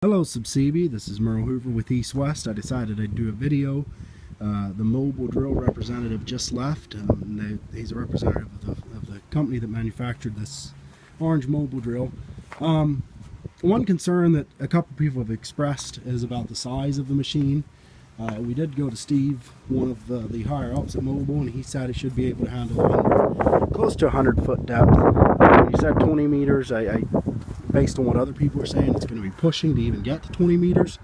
Hello Subsibi, this is Merle Hoover with East West. I decided I'd do a video. The mobile drill representative just left. He's a representative of the company that manufactured this orange mobile drill. One concern that a couple people have expressed is about the size of the machine. We did go to Steve, one of the higher ups at Mobile, and he said it should be able to handle close to 100-foot depth. When he said 20 meters, I based on what other people are saying, it's going to be pushing to even get to 20 meters.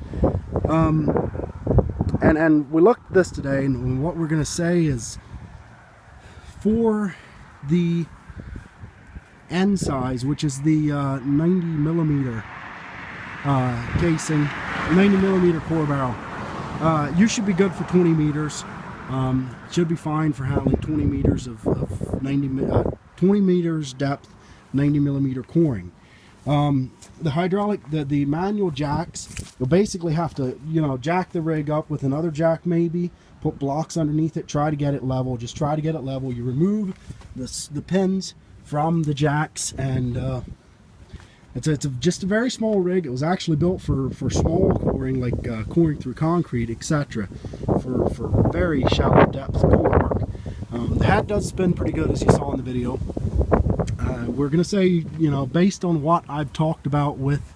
And we looked at this today, and what we're going to say is for the end size, which is the 90 millimeter casing, 90 millimeter core barrel, you should be good for 20 meters. Should be fine for handling 20 meters of 20 meters depth, 90 millimeter coring. The hydraulic, the manual jacks, you'll basically have to, jack the rig up with another jack maybe, put blocks underneath it, try to get it level, just try to get it level. You remove the pins from the jacks, and it's just a very small rig. It was actually built for small coring, like coring through concrete, etc., for very shallow depth core work. The head does spin pretty good, as you saw in the video. We're going to say, based on what I've talked about with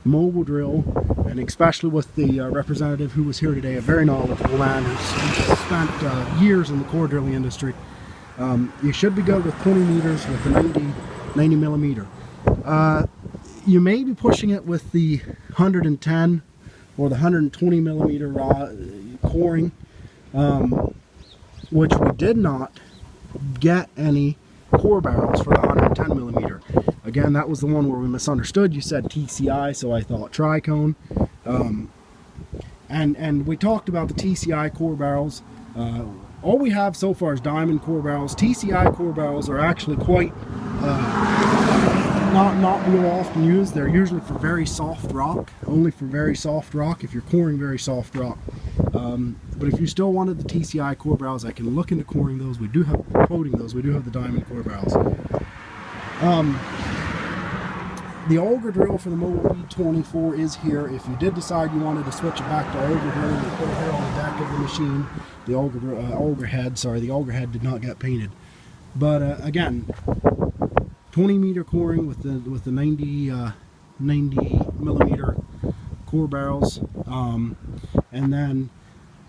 mobile drill, and especially with the representative who was here today, a very knowledgeable man who's spent years in the core drilling industry, you should be good with 20 meters with the 90 millimeter. You may be pushing it with the 110 or the 120 millimeter coring, which we did not get any core barrels for the 110 millimeter. Again, that was the one where we misunderstood. You said TCI, so I thought Tricone. And we talked about the TCI core barrels. All we have so far is diamond core barrels. TCI core barrels are actually quite not real often used. They're usually for very soft rock, only for very soft rock, if you're coring very soft rock. But if you still wanted the TCI core barrels, I can look into coring those. We do have, quoting those, we do have the diamond core barrels. The auger drill for the Mobile E24 is here. If you did decide you wanted to switch it back to auger drill, you put it here on the deck of the machine. The auger head did not get painted. But again, 20 meter coring with the 90 millimeter core barrels, and then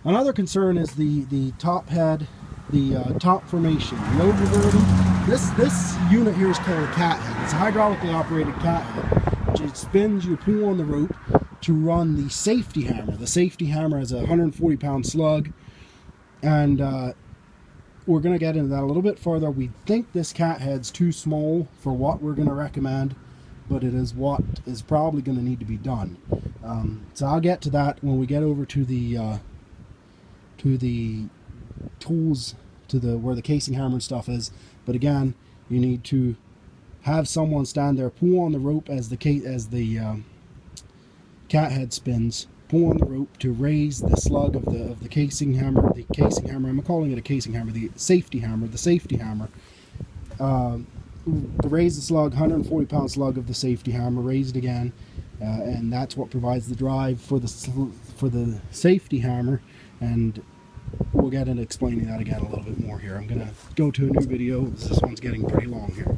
another concern is the top head, the top formation, load reverting. This unit here is called a cat head. It's a hydraulically operated cat head, which it spins. You pull on the rope to run the safety hammer. The safety hammer has a 140-pound slug, and we're going to get into that a little bit further. We think this cat head's too small for what we're going to recommend, but it is what is probably going to need to be done. So I'll get to that when we get over to the tools, where the casing hammer and stuff is. But again, you need to have someone stand there, pull on the rope as the cat head spins, pull on the rope to raise the slug of the casing hammer. The casing hammer, I'm calling it a casing hammer, the safety hammer, to raise the slug, 140-pound slug of the safety hammer, raised again, and that's what provides the drive for the safety hammer. And we'll get into explaining that again a little bit more here. I'm going to go to a new video. This one's getting pretty long here.